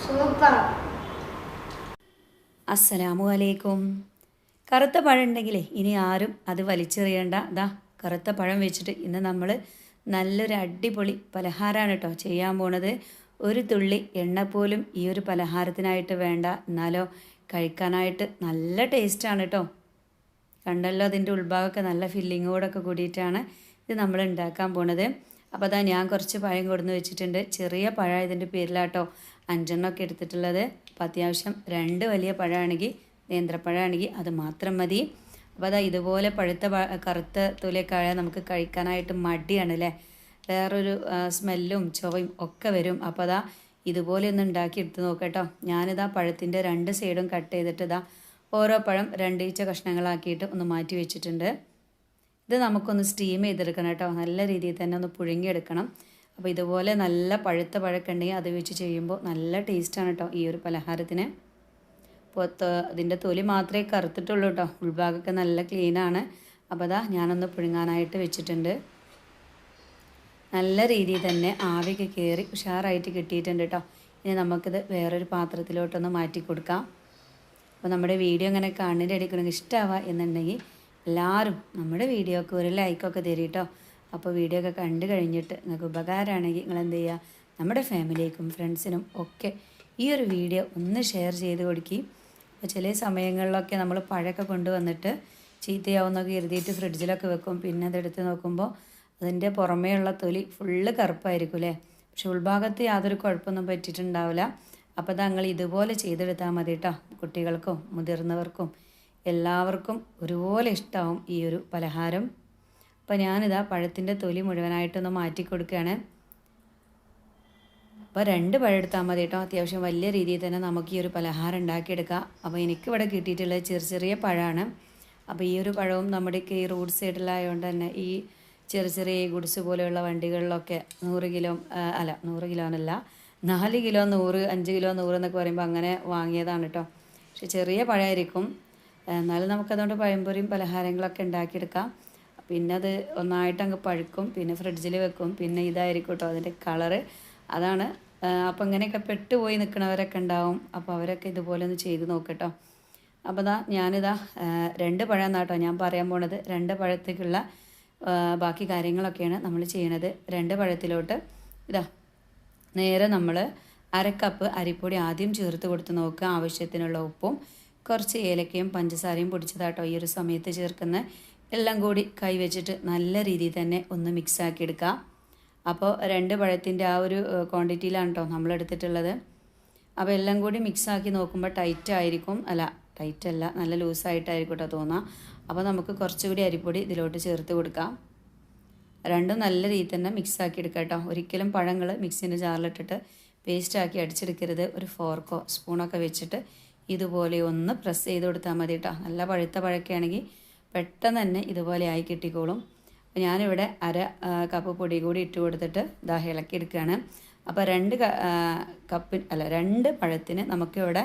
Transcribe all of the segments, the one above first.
Super. അസ്സലാമു അലൈക്കും. കറുത്ത പഴം ഉണ്ടെങ്കിലേ ഇനി ആരും അത് വലിച്ചെറിയണ്ട. ദാ കറുത്ത പഴം വെച്ചിട്ട് ഇന്ന് നമ്മൾ നല്ലൊരു അടിപൊളി പലഹാരമാണ് കേട്ടോ ചെയ്യാൻ പോണത്. ഒരു തുള്ളി എണ്ണ പോലും ഈ ഒരു പലഹാരത്തിനായിട്ട് വേണ്ട, എന്നാലോ കഴിക്കാനായിട്ട് നല്ല ടേസ്റ്റാണ് കേട്ടോ. കണ്ടല്ലോ, അതിൻ്റെ ഉൾഭാഗമൊക്കെ നല്ല ഫില്ലിങ്ങോടൊക്കെ കൂടിയിട്ടാണ് ഇത് നമ്മൾ ഉണ്ടാക്കാൻ പോണത്. അപ്പോൾ അതാ ഞാൻ കുറച്ച് പഴം കൊടുന്ന് വെച്ചിട്ടുണ്ട്. ചെറിയ പഴം ഇതിൻ്റെ പേരിലാട്ടോ 5 എടുത്തിട്ടുള്ളത്. അപ്പോൾ അത്യാവശ്യം 2 വലിയ പഴമാണെങ്കിൽ, നേന്ത്രപ്പഴമാണെങ്കിൽ അത് മാത്രം മതി. അപ്പോൾ അതാ ഇതുപോലെ പഴുത്ത കറുത്ത തൊലിയൊക്കെ നമുക്ക് കഴിക്കാനായിട്ട് മടിയാണ് അല്ലേ, വേറൊരു സ്മെല്ലും ചുവയും ഒക്കെ വരും. അപ്പോൾ അതാ ഇതുപോലെ ഒന്ന് ഉണ്ടാക്കി എടുത്ത് നോക്കട്ടോ. ഞാനിതാ പഴത്തിൻ്റെ 2 സൈഡും കട്ട് ചെയ്തിട്ട് ഇതാ ഓരോ പഴം 2 ഈച്ച കഷ്ണങ്ങളാക്കിയിട്ട് ഒന്ന് മാറ്റി വെച്ചിട്ടുണ്ട്. ഇത് നമുക്കൊന്ന് സ്റ്റീം ചെയ്തെടുക്കണം കേട്ടോ, നല്ല രീതിയിൽ തന്നെ ഒന്ന് പുഴുങ്ങിയെടുക്കണം. അപ്പോൾ ഇതുപോലെ നല്ല പഴുത്ത പഴമൊക്കെ ഉണ്ടെങ്കിൽ അത് വെച്ച് ചെയ്യുമ്പോൾ നല്ല ടേസ്റ്റാണ് കേട്ടോ ഈ ഒരു പലഹാരത്തിന്. അപ്പോൾ അതിൻ്റെ തൊലി മാത്രമേ കറുത്തിട്ടുള്ളൂ കേട്ടോ, ഉൾഭാഗമൊക്കെ നല്ല ക്ലീനാണ്. അപ്പോൾ അതാ ഞാനൊന്ന് പുഴുങ്ങാനായിട്ട് വെച്ചിട്ടുണ്ട്. നല്ല രീതിയിൽ തന്നെ ആവിയൊക്കെ കയറി ഉഷാറായിട്ട് കിട്ടിയിട്ടുണ്ട് കേട്ടോ. ഇനി നമുക്കിത് വേറൊരു പാത്രത്തിലോട്ടൊന്ന് മാറ്റി കൊടുക്കാം. അപ്പോൾ നമ്മുടെ വീഡിയോ ഇങ്ങനെ കാണുന്നതിൻ്റെ ഇടയ്ക്ക് ഇഷ്ടമാവുക എന്നുണ്ടെങ്കിൽ എല്ലാവരും നമ്മുടെ വീഡിയോക്ക് ഒരു ലൈക്കൊക്കെ തരും കേട്ടോ. അപ്പോൾ വീഡിയോ ഒക്കെ കണ്ടു കഴിഞ്ഞിട്ട് നിങ്ങൾക്ക് ഉപകാരമാണെങ്കിൽ നിങ്ങൾ എന്ത് ചെയ്യുക, നമ്മുടെ ഫാമിലിക്കും ഫ്രണ്ട്സിനും ഒക്കെ ഈ ഒരു വീഡിയോ ഒന്ന് ഷെയർ ചെയ്ത് കൊടുക്കുകയും. അപ്പോൾ ചില സമയങ്ങളിലൊക്കെ നമ്മൾ പഴമൊക്കെ കൊണ്ടുവന്നിട്ട് ചീത്തയാവുന്നൊക്കെ എഴുതിയിട്ട് ഫ്രിഡ്ജിലൊക്കെ വെക്കും. പിന്നെ അതെടുത്ത് നോക്കുമ്പോൾ അതിൻ്റെ പുറമേയുള്ള തൊലി ഫുള്ള് കറുപ്പായിരിക്കും അല്ലേ, പക്ഷെ ഉൾഭാഗത്ത് യാതൊരു കുഴപ്പമൊന്നും പറ്റിയിട്ടുണ്ടാവില്ല. അപ്പോൾ നിങ്ങൾ ഇതുപോലെ ചെയ്തെടുത്താൽ മതി കേട്ടോ. കുട്ടികൾക്കും മുതിർന്നവർക്കും എല്ലാവർക്കും ഒരുപോലെ ഇഷ്ടമാവും ഈ ഒരു പലഹാരം. അപ്പോൾ ഞാനിതാ പഴത്തിൻ്റെ തൊലി മുഴുവനായിട്ടൊന്ന് മാറ്റി കൊടുക്കുകയാണ്. അപ്പോൾ 2 പഴം എടുത്താൽ മതി കേട്ടോ. അത്യാവശ്യം വലിയ രീതിയിൽ തന്നെ നമുക്ക് ഈ ഒരു പലഹാരം ഉണ്ടാക്കിയെടുക്കാം. അപ്പോൾ എനിക്കിവിടെ കിട്ടിയിട്ടുള്ളത് ചെറിയ ചെറിയ പഴമാണ്. അപ്പോൾ ഈ ഒരു പഴവും നമ്മുടെയൊക്കെ ഈ റോഡ് സൈഡിലായതുകൊണ്ട് തന്നെ ഈ ചെറിയ ഗുഡ്സ് പോലെയുള്ള വണ്ടികളിലൊക്കെ 100 കിലോ 100 കിലോ എന്നല്ല, 4 കിലോ 100, 5 കിലോ 100 എന്നൊക്കെ പറയുമ്പോൾ അങ്ങനെ വാങ്ങിയതാണ് കേട്ടോ. പക്ഷെ ചെറിയ പഴമായിരിക്കും, എന്നാലും നമുക്കതുകൊണ്ട് പഴംപൊരിയും പലഹാരങ്ങളൊക്കെ ഉണ്ടാക്കിയെടുക്കാം. പിന്നെ അത് ഒന്നായിട്ട് അങ്ങ് പഴുക്കും, പിന്നെ ഫ്രിഡ്ജിൽ വെക്കും. പിന്നെ ഇതായിരിക്കും കേട്ടോ അതിൻ്റെ കളറ്, അതാണ്. അപ്പോൾ ഇങ്ങനെയൊക്കെ പെട്ടുപോയി നിൽക്കുന്നവരൊക്കെ ഉണ്ടാവും. അപ്പോൾ അവരൊക്കെ ഇതുപോലെ ഒന്ന് ചെയ്ത് നോക്കട്ടോ. അപ്പോൾ ഞാനിതാ 2 പഴം എന്നാട്ടോ ഞാൻ പറയാൻ പോണത്. 2 പഴത്തേക്കുള്ള ബാക്കി കാര്യങ്ങളൊക്കെയാണ് നമ്മൾ ചെയ്യണത്. 2 പഴത്തിലോട്ട് ഇതാ നേരെ നമ്മൾ 1/2 കപ്പ് അരിപ്പൊടി ആദ്യം ചേർത്ത് കൊടുത്ത് നോക്കുക. ആവശ്യത്തിനുള്ള ഉപ്പും കുറച്ച് ഏലക്കയും പഞ്ചസാരയും പൊടിച്ചതാട്ടോ ഈ ഒരു സമയത്ത് ചേർക്കുന്ന. എല്ലാം കൂടി കൈ വെച്ചിട്ട് നല്ല രീതിയിൽ തന്നെ ഒന്ന് മിക്സാക്കി എടുക്കുക. അപ്പോൾ 2 പഴത്തിൻ്റെ ആ ഒരു ക്വാണ്ടിറ്റിയിലാണ് കേട്ടോ നമ്മൾ എടുത്തിട്ടുള്ളത്. അപ്പോൾ എല്ലാം കൂടി മിക്സാക്കി നോക്കുമ്പോൾ ടൈറ്റ് ആയിരിക്കും, ടൈറ്റല്ല, നല്ല ലൂസായിട്ടായിരിക്കും കേട്ടോ തോന്നുക. അപ്പോൾ നമുക്ക് കുറച്ചുകൂടി അരിപ്പൊടി ഇതിലോട്ട് ചേർത്ത് കൊടുക്കാം. രണ്ടും നല്ല രീതിയിൽ തന്നെ മിക്സാക്കി എടുക്കുക കേട്ടോ. ഒരിക്കലും പഴങ്ങൾ മിക്സിൻ്റെ ജാറിലിട്ടിട്ട് പേസ്റ്റാക്കി അടിച്ചെടുക്കരുത്. ഒരു ഫോർക്കോ സ്പൂണൊക്കെ വെച്ചിട്ട് ഇതുപോലെ ഒന്ന് പ്രസ് ചെയ്ത് കൊടുത്താൽ മതി കേട്ടോ. നല്ല പഴുത്ത പഴക്കയാണെങ്കിൽ പെട്ടെന്ന് തന്നെ ഇതുപോലെ ആയി കിട്ടിക്കോളും. അപ്പോൾ ഞാനിവിടെ 1/2 കപ്പ് പൊടി കൂടി ഇട്ട് കൊടുത്തിട്ട് ഇതാ ഇളക്കിയെടുക്കുകയാണ്. അപ്പോൾ 2 പഴത്തിന് നമുക്കിവിടെ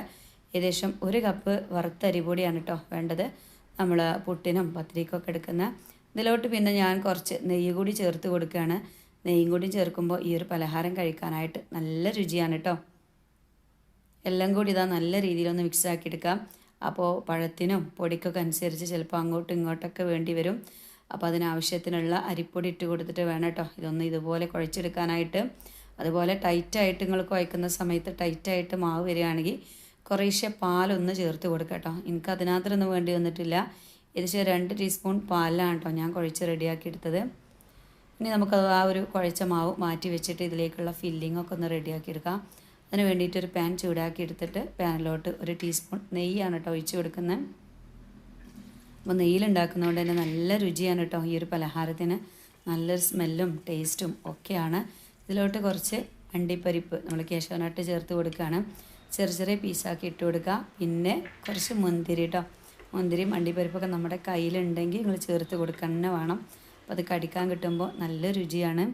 ഏകദേശം 1 കപ്പ് വറുത്ത അരിപ്പൊടിയാണ് കേട്ടോ വേണ്ടത്, നമ്മൾ പുട്ടിനും പത്തിരിക്കൊക്കെ എടുക്കുന്ന. ഇതിലോട്ട് പിന്നെ ഞാൻ കുറച്ച് നെയ്യ് കൂടി ചേർത്ത് കൊടുക്കുകയാണ്. നെയ്യും കൂടി ചേർക്കുമ്പോൾ ഈ ഒരു പലഹാരം കഴിക്കാനായിട്ട് നല്ല രുചിയാണ് കേട്ടോ. എല്ലാം കൂടി ഇതാ നല്ല രീതിയിലൊന്ന് മിക്സാക്കി എടുക്കാം. അപ്പോൾ പഴത്തിനും പൊടിക്കൊക്കെ അനുസരിച്ച് ചിലപ്പോൾ അങ്ങോട്ടും ഇങ്ങോട്ടൊക്കെ വേണ്ടി വരും. അപ്പോൾ അതിനാവശ്യത്തിനുള്ള അരിപ്പൊടി ഇട്ട് കൊടുത്തിട്ട് വേണം കേട്ടോ ഇതൊന്ന് ഇതുപോലെ കുഴച്ചെടുക്കാനായിട്ട്. അതുപോലെ ടൈറ്റായിട്ട് നിങ്ങൾ കുഴക്കുന്ന സമയത്ത് ടൈറ്റായിട്ട് മാവ് വരികയാണെങ്കിൽ കുറേശ്ശെ പാലൊന്ന് ചേർത്ത് കൊടുക്കുക കേട്ടോ. എനിക്ക് അതിനകത്തൊന്നും വേണ്ടി വന്നിട്ടില്ല. ഏകദേശം 2 ടീസ്പൂൺ പാലാണ് കേട്ടോ ഞാൻ കുഴച്ച് റെഡിയാക്കി എടുത്തത്. ഇനി നമുക്കത് ആ ഒരു കുഴച്ച മാവ് മാറ്റി വെച്ചിട്ട് ഇതിലേക്കുള്ള ഫില്ലിങ്ങൊക്കെ ഒന്ന് റെഡിയാക്കി എടുക്കാം. അതിന് വേണ്ടിയിട്ടൊരു പാൻ ചൂടാക്കി എടുത്തിട്ട് പാനിലോട്ട് 1 ടീസ്പൂൺ നെയ്യാണ് കേട്ടോ ഒഴിച്ച് കൊടുക്കുന്നത്. അപ്പോൾ നെയ്യിലുണ്ടാക്കുന്നതുകൊണ്ട് തന്നെ നല്ല രുചിയാണ് കേട്ടോ ഈ ഒരു പലഹാരത്തിന്. നല്ലൊരു സ്മെല്ലും ടേസ്റ്റും ഒക്കെയാണ്. ഇതിലോട്ട് കുറച്ച് അണ്ടിപ്പരിപ്പ് നമ്മൾ കേശവനട്ട് ചേർത്ത് കൊടുക്കുകയാണ്. ചെറിയ പീസാക്കി ഇട്ട് കൊടുക്കുക. പിന്നെ കുറച്ച് മുന്തിരി കേട്ടോ, മുന്തിരിയും അണ്ടിപ്പരിപ്പൊക്കെ നമ്മുടെ കയ്യിലുണ്ടെങ്കിൽ നിങ്ങൾ ചേർത്ത് കൊടുക്കുക തന്നെ വേണം. അപ്പോൾ അത് കടിക്കാൻ കിട്ടുമ്പോൾ നല്ല രുചിയാണ്.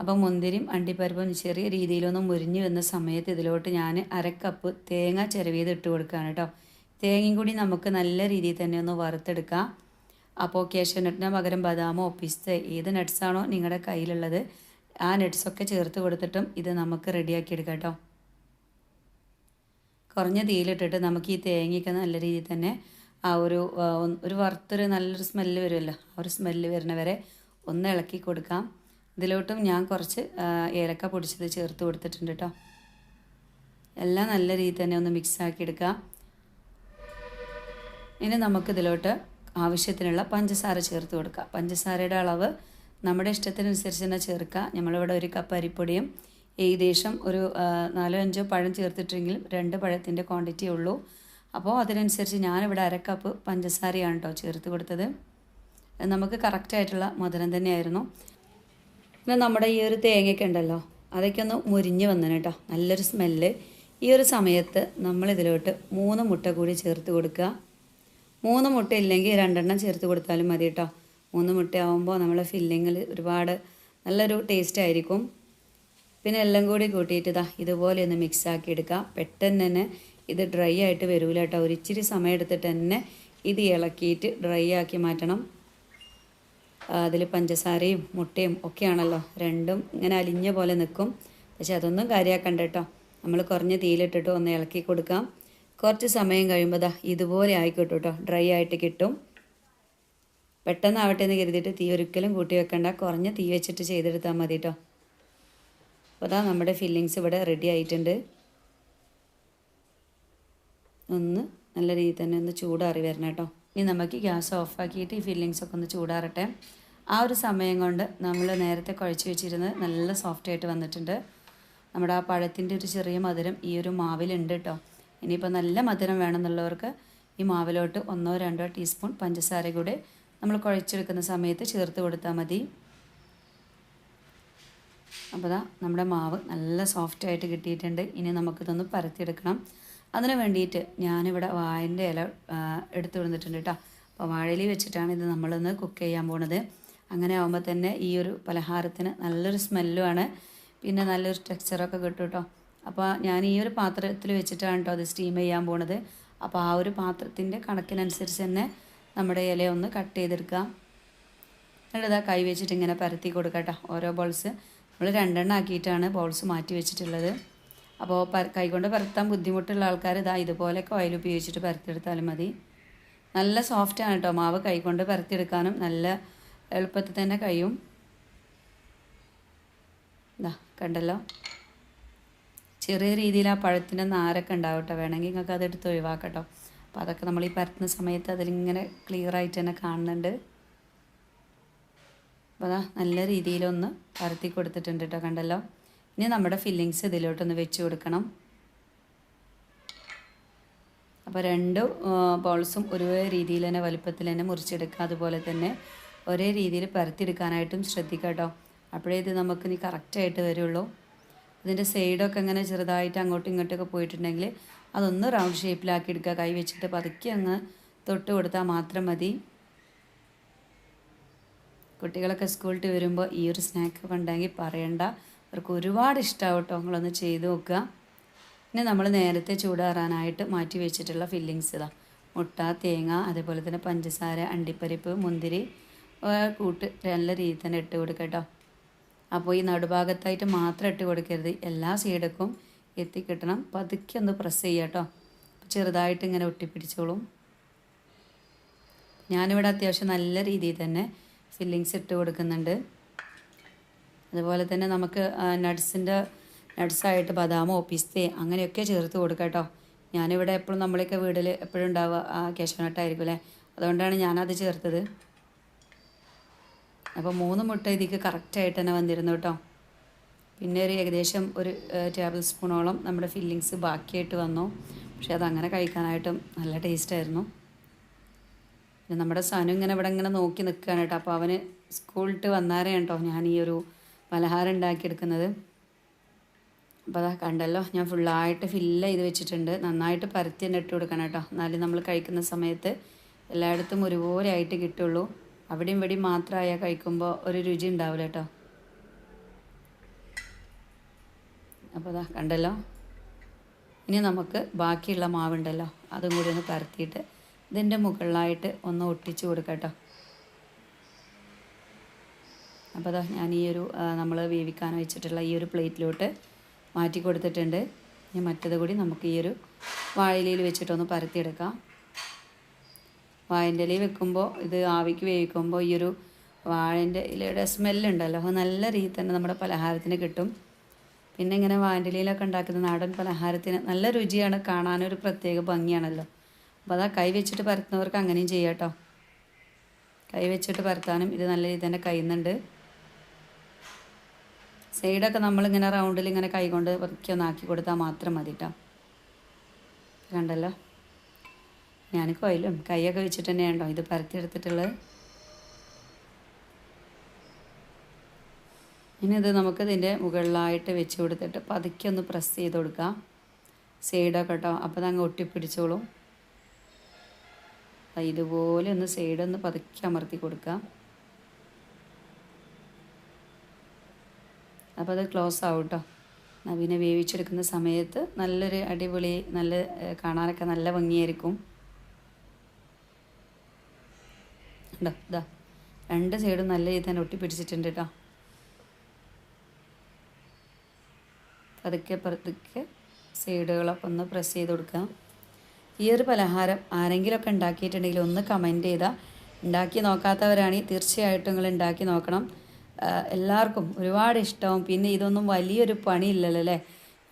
അപ്പോൾ മുന്തിരിയും അണ്ടിപ്പരിപ്പും ചെറിയ രീതിയിലൊന്നും മുരിഞ്ഞ് വന്ന സമയത്ത് ഇതിലോട്ട് ഞാൻ 1/2 കപ്പ് തേങ്ങ ചിരവിയത് ഇട്ട് കൊടുക്കുകയാണ് കേട്ടോ. തേങ്ങയും കൂടി നമുക്ക് നല്ല രീതിയിൽ തന്നെ ഒന്ന് വറുത്തെടുക്കാം. അപ്പോൾ കാഷ്യനട്ടിന് പകരം ബദാമോ പിസ്ത ഏത് നട്ട്സാണോ നിങ്ങളുടെ കയ്യിലുള്ളത് ആ നട്ട്സൊക്കെ ചേർത്ത് കൊടുത്തിട്ടും ഇത് നമുക്ക് റെഡിയാക്കി എടുക്കാം കേട്ടോ. കുറഞ്ഞ തീയിലിട്ടിട്ട് നമുക്ക് ഈ തേങ്ങയൊക്കെ നല്ല രീതിയിൽ തന്നെ ആ ഒരു വറുത്തൊരു നല്ലൊരു സ്മെല്ല് വരുമല്ലോ, ആ ഒരു സ്മെല്ല് വരുന്ന വരെ ഒന്ന് ഇളക്കി കൊടുക്കാം. ഇതിലോട്ടും ഞാൻ കുറച്ച് ഏലക്ക പൊടിച്ചത് ചേർത്ത് കൊടുത്തിട്ടുണ്ട് കേട്ടോ. എല്ലാം നല്ല രീതിയിൽ തന്നെ ഒന്ന് മിക്സ് ആക്കി എടുക്കാം. ഇനി നമുക്കിതിലോട്ട് ആവശ്യത്തിനുള്ള പഞ്ചസാര ചേർത്ത് കൊടുക്കാം. പഞ്ചസാരയുടെ അളവ് നമ്മുടെ ഇഷ്ടത്തിനനുസരിച്ച് തന്നെ ചേർക്കുക. നമ്മളിവിടെ 1 കപ്പ് അരിപ്പൊടിയും ഏകദേശം ഒരു 4-5 പഴം ചേർത്തിട്ടെങ്കിൽ 2 പഴത്തിൻ്റെ ക്വാണ്ടിറ്റി ഉള്ളൂ. അപ്പോൾ അതിനനുസരിച്ച് ഞാനിവിടെ 1/2 കപ്പ് പഞ്ചസാരയാണ് കേട്ടോ ചേർത്ത് കൊടുത്തത്. നമുക്ക് കറക്റ്റായിട്ടുള്ള മധുരം തന്നെയായിരുന്നു. പിന്നെ നമ്മുടെ ഈ ഒരു തേങ്ങയൊക്കെ ഉണ്ടല്ലോ, അതൊക്കെ ഒന്ന് മുരിഞ്ഞ് വന്നു കേട്ടോ, നല്ലൊരു സ്മെല്ല്. ഈ ഒരു സമയത്ത് നമ്മളിതിലോട്ട് 3 മുട്ട കൂടി ചേർത്ത് കൊടുക്കുക. 3 മുട്ട ഇല്ലെങ്കിൽ 2 എണ്ണം ചേർത്ത് കൊടുത്താലും മതി കേട്ടോ. 3 മുട്ട ആകുമ്പോൾ നമ്മളെ ഫില്ലിങ്ങിൽ ഒരുപാട് നല്ലൊരു ടേസ്റ്റ് ആയിരിക്കും. പിന്നെ എല്ലാം കൂടി കൂട്ടിയിട്ട് ഇതുപോലെ ഒന്ന് മിക്സ് ആക്കി എടുക്കുക. പെട്ടെന്ന് തന്നെ ഇത് ഡ്രൈ ആയിട്ട് വരില്ല കേട്ടോ. ഒരിച്ചിരി സമയം എടുത്തിട്ട് തന്നെ ഇത് ഇളക്കിയിട്ട് ഡ്രൈ ആക്കി മാറ്റണം. അതിൽ പഞ്ചസാരയും മുട്ടയും ഒക്കെയാണല്ലോ, രണ്ടും ഇങ്ങനെ അലിഞ്ഞ പോലെ നിൽക്കും. പക്ഷെ അതൊന്നും കാര്യമാക്കണ്ട കേട്ടോ. നമ്മൾ കുറഞ്ഞ തീയിലിട്ടിട്ട് ഒന്ന് ഇളക്കി കൊടുക്കാം. കുറച്ച് സമയം കഴിയുമ്പോൾ ഇതുപോലെ ആയിക്കോട്ടെ കേട്ടോ, ഡ്രൈ ആയിട്ട് കിട്ടും. പെട്ടെന്നാവട്ടെ എന്ന് കരുതിയിട്ട് തീ ഒരിക്കലും കൂട്ടി വെക്കണ്ട, കുറഞ്ഞ തീ വെച്ചിട്ട് ചെയ്തെടുത്താൽ മതി കേട്ടോ. അപ്പോൾ നമ്മുടെ ഫില്ലിങ്സ് ഇവിടെ റെഡി ആയിട്ടുണ്ട്. ഒന്ന് നല്ല രീതിയിൽ തന്നെ ഒന്ന് ചൂടാറി വരണം കേട്ടോ. ഇനി നമുക്ക് ഗ്യാസ് ഓഫാക്കിയിട്ട് ഈ ഫില്ലിങ്സൊക്കെ ഒന്ന് ചൂടാറട്ടെ. ആ ഒരു സമയം കൊണ്ട് നമ്മൾ നേരത്തെ കുഴച്ച് വെച്ചിരുന്നത് നല്ല സോഫ്റ്റായിട്ട് വന്നിട്ടുണ്ട്. നമ്മുടെ ആ പഴത്തിൻ്റെ ഒരു ചെറിയ മധുരം ഈ ഒരു മാവിലുണ്ട് കേട്ടോ. ഇനിയിപ്പോൾ നല്ല മധുരം വേണമെന്നുള്ളവർക്ക് ഈ മാവിലോട്ട് 1-2 ടീസ്പൂൺ പഞ്ചസാര കൂടെ നമ്മൾ കുഴച്ചെടുക്കുന്ന സമയത്ത് ചേർത്ത് കൊടുത്താൽ മതി. അപ്പോൾ നമ്മുടെ മാവ് നല്ല സോഫ്റ്റായിട്ട് കിട്ടിയിട്ടുണ്ട്. ഇനി നമുക്കിതൊന്ന് പരത്തിയെടുക്കണം. അതിന് വേണ്ടിയിട്ട് ഞാനിവിടെ വാഴൻ്റെ ഇല എടുത്തു കൊടുത്തിട്ടുണ്ട് കേട്ടോ. അപ്പോൾ വാഴയില വെച്ചിട്ടാണ് ഇത് നമ്മളൊന്ന് കുക്ക് ചെയ്യാൻ പോണത്. അങ്ങനെ ആകുമ്പോൾ തന്നെ ഈ ഒരു പലഹാരത്തിന് നല്ലൊരു സ്മെല്ലുമാണ്, പിന്നെ നല്ലൊരു ടെക്സ്ചറൊക്കെ കിട്ടും കേട്ടോ. അപ്പോൾ ഞാൻ ഈ ഒരു പാത്രത്തിൽ വെച്ചിട്ടാണ് കേട്ടോ അത് സ്റ്റീം ചെയ്യാൻ പോണത്. അപ്പോൾ ആ ഒരു പാത്രത്തിൻ്റെ കണക്കിനനുസരിച്ച് തന്നെ നമ്മുടെ ഇല ഒന്ന് കട്ട് ചെയ്തെടുക്കാം. എന്നിട്ട് കൈ വെച്ചിട്ട് ഇങ്ങനെ പരത്തി കൊടുക്കാം കേട്ടോ. ഓരോ ബോൾസ് നമ്മൾ 2 എണ്ണം ആക്കിയിട്ടാണ് ബോൾസ് മാറ്റി വെച്ചിട്ടുള്ളത്. അപ്പോൾ കൈകൊണ്ട് പരത്താൻ ബുദ്ധിമുട്ടുള്ള ആൾക്കാർ ഇതുപോലെയൊക്കെ ഓയിൽ ഉപയോഗിച്ചിട്ട് പരത്തിയെടുത്താലും മതി. നല്ല സോഫ്റ്റാണ് കേട്ടോ മാവ്. കൈകൊണ്ട് പരത്തിയെടുക്കാനും നല്ല എളുപ്പത്തിൽ തന്നെ കഴിയും. കണ്ടല്ലോ, ചെറിയ രീതിയിൽ ആ പഴത്തിൻ്റെ നാരൊക്കെ ഉണ്ടാവും കേട്ടോ. വേണമെങ്കിൽ നിങ്ങൾക്ക് അതെടുത്ത് ഒഴിവാക്കട്ടോ. അപ്പോൾ അതൊക്കെ നമ്മൾ ഈ പരത്തുന്ന സമയത്ത് അതിലിങ്ങനെ ക്ലിയറായിട്ട് തന്നെ കാണുന്നുണ്ട്. അപ്പോൾ നല്ല രീതിയിലൊന്ന് പരത്തി കൊടുത്തിട്ടുണ്ട് കേട്ടോ, കണ്ടല്ലോ. ഇനി നമ്മുടെ ഫില്ലിങ്സ് ഇതിലോട്ടൊന്ന് വെച്ച് കൊടുക്കണം. അപ്പോൾ 2 ബോൾസും ഒരേ രീതിയിൽ തന്നെ വലുപ്പത്തിൽ തന്നെ മുറിച്ചെടുക്കുക. അതുപോലെ തന്നെ ഒരേ രീതിയിൽ പരത്തിയെടുക്കാനായിട്ടും ശ്രദ്ധിക്കുക കേട്ടോ. അപ്പോഴേ ഇത് നമുക്ക് ഇനി കറക്റ്റായിട്ട് വരുള്ളൂ. ഇതിൻ്റെ സൈഡൊക്കെ ഇങ്ങനെ ചെറുതായിട്ട് അങ്ങോട്ടും ഇങ്ങോട്ടൊക്കെ പോയിട്ടുണ്ടെങ്കിൽ അതൊന്ന് റൗണ്ട് ഷേപ്പിലാക്കി എടുക്കുക. കൈ വെച്ചിട്ട് പതുക്കെ അങ്ങ് തൊട്ട് കൊടുത്താൽ മാത്രം മതി. കുട്ടികളൊക്കെ സ്കൂളിൽ വരുമ്പോൾ ഈ ഒരു സ്നാക്കൊക്കെ ഉണ്ടെങ്കിൽ പറയണ്ട, അവർക്ക് ഒരുപാട് ഇഷ്ടമാവും കേട്ടോ. നിങ്ങളൊന്ന് ചെയ്ത് നോക്കുക. ഇനി നമ്മൾ നേരത്തെ ചൂടാറാനായിട്ട് മാറ്റി വെച്ചിട്ടുള്ള ഫില്ലിങ്സ് മുട്ട, തേങ്ങ, അതേപോലെ തന്നെ പഞ്ചസാര, അണ്ടിപ്പരിപ്പ്, മുന്തിരി കൂട്ട് നല്ല രീതിയിൽ തന്നെ ഇട്ട് കൊടുക്കുക കേട്ടോ. അപ്പോൾ ഈ നടുഭാഗത്തായിട്ട് മാത്രം ഇട്ട് കൊടുക്കരുത്, എല്ലാ സൈഡുക്കും എത്തിക്കിട്ടണം. പതുക്കെ ഒന്ന് പ്രസ് ചെയ്യുക കേട്ടോ. ചെറുതായിട്ട് ഇങ്ങനെ ഒട്ടിപ്പിടിച്ചോളും. ഞാനിവിടെ അത്യാവശ്യം നല്ല രീതിയിൽ തന്നെ ഫില്ലിങ്സ് ഇട്ട് കൊടുക്കുന്നുണ്ട്. അതുപോലെ തന്നെ നമുക്ക് നട്ട്സായിട്ട് ബദാമോ പിസ്തയോ അങ്ങനെയൊക്കെ ചേർത്ത് കൊടുക്കാം കേട്ടോ. ഞാനിവിടെ എപ്പോഴും നമ്മളെയൊക്കെ വീട്ടിൽ എപ്പോഴും ഉണ്ടാവുക കാഷ്യൂനട്ടായിരിക്കും അല്ലേ, അതുകൊണ്ടാണ് ഞാനത് ചേർത്തത്. അപ്പോൾ 3 മുട്ട ഇതിക്ക് കറക്റ്റായിട്ട് തന്നെ വന്നിരുന്നു കേട്ടോ. പിന്നെ ഏകദേശം ഒരു ടേബിൾ സ്പൂണോളം നമ്മുടെ ഫില്ലിങ്സ് ബാക്കിയായിട്ട് വന്നു. പക്ഷേ അതങ്ങനെ കഴിക്കാനായിട്ടും നല്ല ടേസ്റ്റായിരുന്നു. പിന്നെ നമ്മുടെ സനു ഇങ്ങനെ ഇവിടെ ഇങ്ങനെ നോക്കി നിൽക്കുകയാണ് കേട്ടോ. അപ്പോൾ അവന് സ്കൂളിട്ട് വന്നാരേ കേട്ടോ ഞാൻ ഈ ഒരു പലഹാരം ഉണ്ടാക്കിയെടുക്കുന്നത്. അപ്പോൾ കണ്ടല്ലോ, ഞാൻ ഫുള്ളായിട്ട് ഫില്ല് ചെയ്ത് വെച്ചിട്ടുണ്ട്. നന്നായിട്ട് പരത്തി തന്നെ ഇട്ട് കൊടുക്കണം കേട്ടോ. എന്നാലും നമ്മൾ കഴിക്കുന്ന സമയത്ത് എല്ലായിടത്തും ഒരുപോലെ ആയിട്ട് കിട്ടുള്ളൂ. അവിടെയും ഇവിടെയും മാത്രമായാൽ കഴിക്കുമ്പോൾ ഒരു രുചി ഉണ്ടാവില്ല കേട്ടോ. അപ്പോൾ കണ്ടല്ലോ, ഇനി നമുക്ക് ബാക്കിയുള്ള മാവുണ്ടല്ലോ അതും കൂടി ഒന്ന് പരത്തിയിട്ട് ഇതിൻ്റെ മുകളിലായിട്ട് ഒന്ന് ഒട്ടിച്ചു കൊടുക്കാം കേട്ടോ. അപ്പോൾ അതാ ഞാൻ ഈ ഒരു നമ്മൾ വേവിക്കാൻ വെച്ചിട്ടുള്ള ഈ ഒരു പ്ലേറ്റിലോട്ട് മാറ്റി കൊടുത്തിട്ടുണ്ട്. ഇനി മറ്റത് കൂടി നമുക്ക് ഈ ഒരു വാഴയിലയിൽ വെച്ചിട്ടൊന്ന് പരത്തിയെടുക്കാം. വാഴൻ്റെ ഇലയിൽ വെക്കുമ്പോൾ ഇത് ആവിക്ക് വേവിക്കുമ്പോൾ ഈ ഒരു വാഴൻ്റെ ഇലയുടെ സ്മെല്ലുണ്ടല്ലോ, അത് നല്ല രീതിയിൽ തന്നെ നമ്മുടെ പലഹാരത്തിന് കിട്ടും. പിന്നെ ഇങ്ങനെ വാഴൻ്റെ ഇലയിലൊക്കെ ഉണ്ടാക്കുന്ന നാടൻ പലഹാരത്തിന് നല്ല രുചിയാണ്, കാണാനൊരു പ്രത്യേക ഭംഗിയാണല്ലോ. അപ്പോൾ അതാ കൈ വെച്ചിട്ട് പരത്തുന്നവർക്ക് അങ്ങനെയും ചെയ്യാം കേട്ടോ. കൈ വെച്ചിട്ട് പരത്താനും ഇത് നല്ല രീതിയിൽ തന്നെ കഴിയുന്നുണ്ട്. സൈഡൊക്കെ നമ്മളിങ്ങനെ റൗണ്ടിൽ ഇങ്ങനെ കൈ കൊണ്ട് പതുക്കെ ഒന്ന് ആക്കി കൊടുത്താൽ മാത്രം മതി കേട്ടോ. കണ്ടല്ലോ, ഞാൻ കോയിലും കൈയൊക്കെ വെച്ചിട്ട് തന്നെയാണോ ഇത് പരത്തിയെടുത്തിട്ടുള്ളത്. ഇനി ഇത് നമുക്ക് ഇതിൻ്റെ മുകളിലായിട്ട് വെച്ച് കൊടുത്തിട്ട് പതുക്കെ ഒന്ന് പ്രസ് ചെയ്ത് കൊടുക്കാം സൈഡൊക്കെ കേട്ടോ. അപ്പോൾ അതങ്ങ് ഒട്ടിപ്പിടിച്ചോളും. ഇതുപോലെ ഒന്ന് സൈഡൊന്ന് പതുക്കെ അമർത്തി കൊടുക്കാം. അപ്പോൾ അത് ക്ലോസ് ആവും കേട്ടോ. പിന്നെ വേവിച്ചെടുക്കുന്ന സമയത്ത് നല്ലൊരു അടിപൊളി, നല്ല കാണാനൊക്കെ നല്ല ഭംഗിയായിരിക്കും. ഉണ്ടോ, ഇതാ രണ്ട് സൈഡും നല്ല രീതിയിൽ തന്നെ ഒട്ടിപ്പിടിച്ചിട്ടുണ്ട് കേട്ടോ. പതുക്കെ പതുക്കെ സൈഡുകളൊക്കെ ഒന്ന് പ്രസ് ചെയ്ത് കൊടുക്കാം. ഈ ഒരു പലഹാരം ആരെങ്കിലുമൊക്കെ ഉണ്ടാക്കിയിട്ടുണ്ടെങ്കിൽ ഒന്ന് കമൻറ്റ് ചെയ്താൽ, ഉണ്ടാക്കി നോക്കാത്തവരാണെങ്കിൽ തീർച്ചയായിട്ടും നിങ്ങൾ ഉണ്ടാക്കി നോക്കണം. എല്ലാവർക്കും ഒരുപാട് ഇഷ്ടവും. പിന്നെ ഇതൊന്നും വലിയൊരു പണിയില്ലല്ലോ അല്ലേ,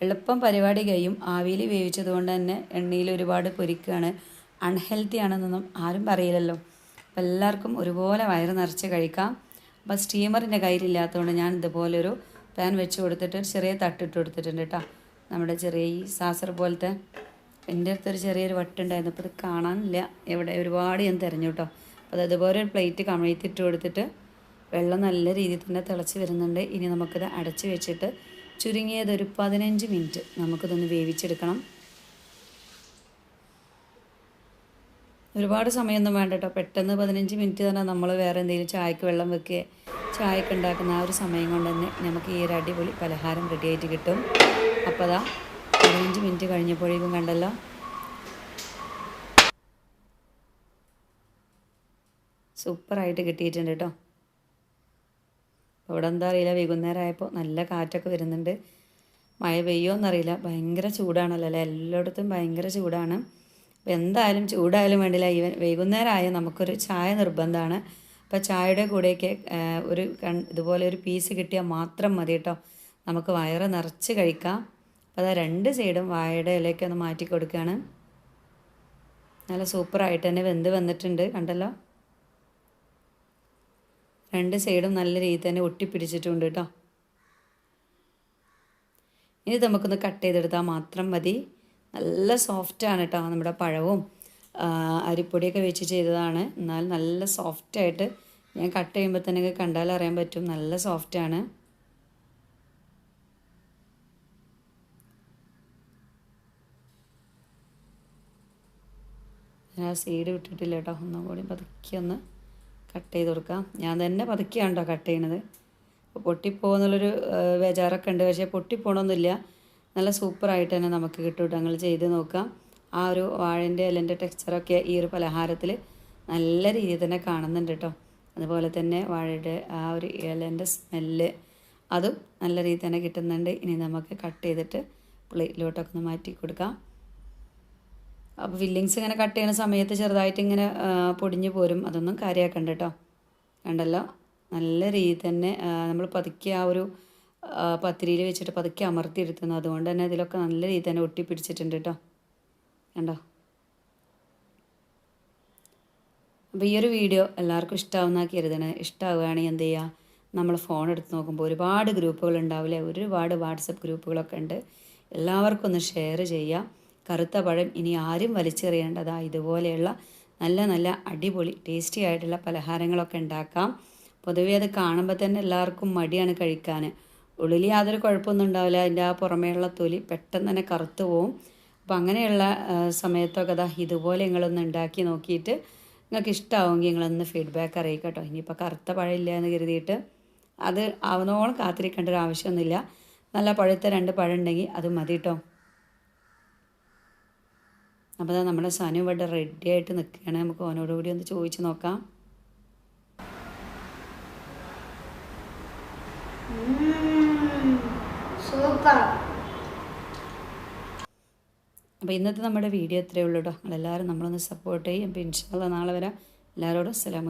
എളുപ്പം പരിപാടി കഴിയും. ആവിയിൽ വേവിച്ചത് കൊണ്ട് തന്നെ എണ്ണയിൽ ഒരുപാട് പൊരിക്കുകയാണ്, അൺഹെൽത്തി ആണെന്നൊന്നും ആരും പറയില്ലല്ലോ. അപ്പോൾ എല്ലാവർക്കും ഒരുപോലെ വയറ് നിറച്ച് കഴിക്കാം. അപ്പോൾ സ്റ്റീമറിൻ്റെ കയ്യിലില്ലാത്തതുകൊണ്ട് ഞാൻ ഇതുപോലൊരു പാൻ വെച്ച് കൊടുത്തിട്ട് ചെറിയ തട്ടിട്ട് കൊടുത്തിട്ടുണ്ട് കേട്ടോ. നമ്മുടെ ചെറിയ ഈ സാസർ പോലത്തെ, എൻ്റെ അടുത്തൊരു ചെറിയൊരു വട്ടുണ്ടായിരുന്നു, അപ്പോൾ ഇത് കാണാനില്ല എവിടെ, ഒരുപാട് ഞാൻ തിരഞ്ഞു കേട്ടോ. അപ്പോൾ അതുപോലെ ഒരു പ്ലേറ്റ് കമഴ്ത്തിട്ട് കൊടുത്തിട്ട് വെള്ളം നല്ല രീതിയിൽ തന്നെ തിളച്ച് വരുന്നുണ്ട്. ഇനി നമുക്കിത് അടച്ച് വെച്ചിട്ട് ചുരുങ്ങിയതൊരു 15 മിനിറ്റ് നമുക്കിതൊന്ന് വേവിച്ചെടുക്കണം. ഒരുപാട് സമയമൊന്നും വേണ്ട കേട്ടോ. പെട്ടെന്ന് 15 മിനിറ്റ് തന്നെ നമ്മൾ വേറെ എന്തെങ്കിലും ചായക്ക് വെള്ളം വെക്കുക, ചായക്ക് ഉണ്ടാക്കുന്ന ആ ഒരു സമയം കൊണ്ട് തന്നെ നമുക്ക് ഈ ഒരു അടിപൊളി പലഹാരം റെഡി ആയിട്ട് കിട്ടും. അപ്പോൾ അതാ 15 മിനിറ്റ് കഴിഞ്ഞപ്പോഴേക്കും കണ്ടല്ലോ, സൂപ്പറായിട്ട് കിട്ടിയിട്ടുണ്ട് കേട്ടോ. ഇവിടെ എന്താ അറിയില്ല, വൈകുന്നേരം ആയപ്പോൾ നല്ല കാറ്റൊക്കെ വരുന്നുണ്ട്. മഴ പെയ്യുമെന്നറിയില്ല, ഭയങ്കര ചൂടാണല്ലോ അല്ലേ, എല്ലായിടത്തും ഭയങ്കര ചൂടാണ്. അപ്പോൾ എന്തായാലും ചൂടായാലും വേണ്ടില്ല, വൈകുന്നേരം ആയാൽ നമുക്കൊരു ചായ നിർബന്ധമാണ്. അപ്പോൾ ചായയുടെ കൂടെയൊക്കെ ഇതുപോലെ ഒരു പീസ് കിട്ടിയാൽ മാത്രം മതി കേട്ടോ, നമുക്ക് വയറ് നിറച്ച് കഴിക്കാം. അപ്പോൾ അതാ രണ്ട് സൈഡും വാഴയുടെ ഇലയൊക്കെ ഒന്ന് മാറ്റി കൊടുക്കുകയാണ്. നല്ല സൂപ്പറായിട്ട് തന്നെ വെന്ത് വന്നിട്ടുണ്ട് കണ്ടല്ലോ. രണ്ട് സൈഡും നല്ല രീതിയിൽ തന്നെ ഒട്ടിപ്പിടിച്ചിട്ടുണ്ട് കേട്ടോ. ഇനി നമുക്കൊന്ന് കട്ട് ചെയ്തെടുത്താൽ മാത്രം മതി. നല്ല സോഫ്റ്റാണ് കേട്ടോ, നമ്മുടെ പഴവും അരിപ്പൊടിയൊക്കെ വെച്ച് ചെയ്തതാണ്. എന്നാൽ നല്ല സോഫ്റ്റായിട്ട് ഞാൻ കട്ട് ചെയ്യുമ്പോൾ തന്നെ കണ്ടാൽ അറിയാൻ പറ്റും, നല്ല സോഫ്റ്റാണ്. ഞാൻ സൈഡ് വിട്ടിട്ടില്ല കേട്ടോ, ഒന്നും കൂടി പതുക്കെ ഒന്ന് കട്ട് ചെയ്ത് കൊടുക്കാം. ഞാൻ തന്നെ പതുക്കെയാണ് കേട്ടോ കട്ട് ചെയ്യണത്. അപ്പോൾ പൊട്ടിപ്പോകുന്നുള്ളൊരു ബേജാറൊക്കെ ഉണ്ട്, പക്ഷേ പൊട്ടിപ്പോകണമെന്നില്ല. നല്ല സൂപ്പറായിട്ട് തന്നെ നമുക്ക് കിട്ടും കേട്ടോ. നിങ്ങൾ ചെയ്ത് നോക്കാം. ആ ഒരു വാഴൻ്റെ ഇലൻ്റെ ടെക്സ്ചറൊക്കെ ഈ ഒരു പലഹാരത്തിൽ നല്ല രീതിയിൽ തന്നെ കാണുന്നുണ്ട് കേട്ടോ. അതുപോലെ തന്നെ വാഴയുടെ ആ ഒരു ഇലൻ്റെ സ്മെല്ല് അതും നല്ല രീതിയിൽ തന്നെ കിട്ടുന്നുണ്ട്. ഇനി നമുക്ക് കട്ട് ചെയ്തിട്ട് പ്ലേറ്റിലോട്ടൊക്കെ ഒന്ന് മാറ്റി കൊടുക്കാം. അപ്പോൾ ഫില്ലിങ്സ് ഇങ്ങനെ കട്ട് ചെയ്യുന്ന സമയത്ത് ചെറുതായിട്ട് ഇങ്ങനെ പൊടിഞ്ഞു പോരും, അതൊന്നും കാര്യമാക്കണ്ട കേട്ടോ. കണ്ടല്ലോ, നല്ല രീതിയിൽ തന്നെ നമ്മൾ പതുക്കെ ആ ഒരു പത്തിരിയിൽ വെച്ചിട്ട് പതുക്കെ അമർത്തിയെടുത്തുന്നു. അതുകൊണ്ട് തന്നെ ഇതിലൊക്കെ നല്ല രീതിയിൽ തന്നെ ഒട്ടിപ്പിടിച്ചിട്ടുണ്ട് കേട്ടോ. കണ്ടോ. അപ്പോൾ ഈ ഒരു വീഡിയോ എല്ലാവർക്കും ഇഷ്ടമാവുന്ന കരുതണേ. ഇഷ്ടമാവുകയാണെങ്കിൽ എന്ത് ചെയ്യുക, നമ്മൾ ഫോൺ എടുത്ത് നോക്കുമ്പോൾ ഒരുപാട് ഗ്രൂപ്പുകൾ ഉണ്ടാവില്ലേ, ഒരുപാട് വാട്സപ്പ് ഗ്രൂപ്പുകളൊക്കെ ഉണ്ട്. എല്ലാവർക്കും ഒന്ന് ഷെയർ ചെയ്യുക. കറുത്ത പഴം ഇനി ആരും വലിച്ചെറിയേണ്ടതാ. ഇതുപോലെയുള്ള നല്ല നല്ല അടിപൊളി ടേസ്റ്റി ആയിട്ടുള്ള പലഹാരങ്ങളൊക്കെ ഉണ്ടാക്കാം. പൊതുവേ അത് കാണുമ്പോൾ തന്നെ എല്ലാവർക്കും മടിയാണ് കഴിക്കാൻ. ഉള്ളിൽ യാതൊരു കുഴപ്പമൊന്നും ഉണ്ടാവില്ല, അതിൻ്റെ ആ പുറമേയുള്ള തൊലി പെട്ടെന്ന് തന്നെ കറുത്ത് പോവും. അപ്പോൾ അങ്ങനെയുള്ള സമയത്തൊക്കെ ഇതുപോലെ നിങ്ങളൊന്ന് ഉണ്ടാക്കി നോക്കിയിട്ട് നിങ്ങൾക്ക് ഇഷ്ടമാവുമെങ്കിൽ നിങ്ങളൊന്ന് ഫീഡ്ബാക്ക് അറിയിക്കുക കേട്ടോ. ഇനിയിപ്പോൾ കറുത്ത പഴമില്ല എന്ന് കരുതിയിട്ട് അത് ആവുന്നോളം കാത്തിരിക്കേണ്ട ഒരു ആവശ്യമൊന്നുമില്ല. നല്ല പഴുത്ത 2 പഴം ഉണ്ടെങ്കിൽ അത് മതി കേട്ടോ. അപ്പോൾ നമ്മുടെ സനു ഇവിടെ റെഡി ആയിട്ട് നിൽക്കുകയാണ്. നമുക്ക് ഓനോടുകൂടി ഒന്ന് ചോദിച്ച് നോക്കാം. സൂപ്പർ. അപ്പോൾ ഇന്നത്തെ നമ്മുടെ വീഡിയോ ഇത്രയേ ഉള്ളൂ കേട്ടോ. നിങ്ങളെല്ലാവരും നമ്മളൊന്ന് സപ്പോർട്ട് ചെയ്യും. അപ്പോൾ ഇൻഷാ അല്ലാഹ് നാളെ വരാം. എല്ലാവരോടും അസ്സലാമു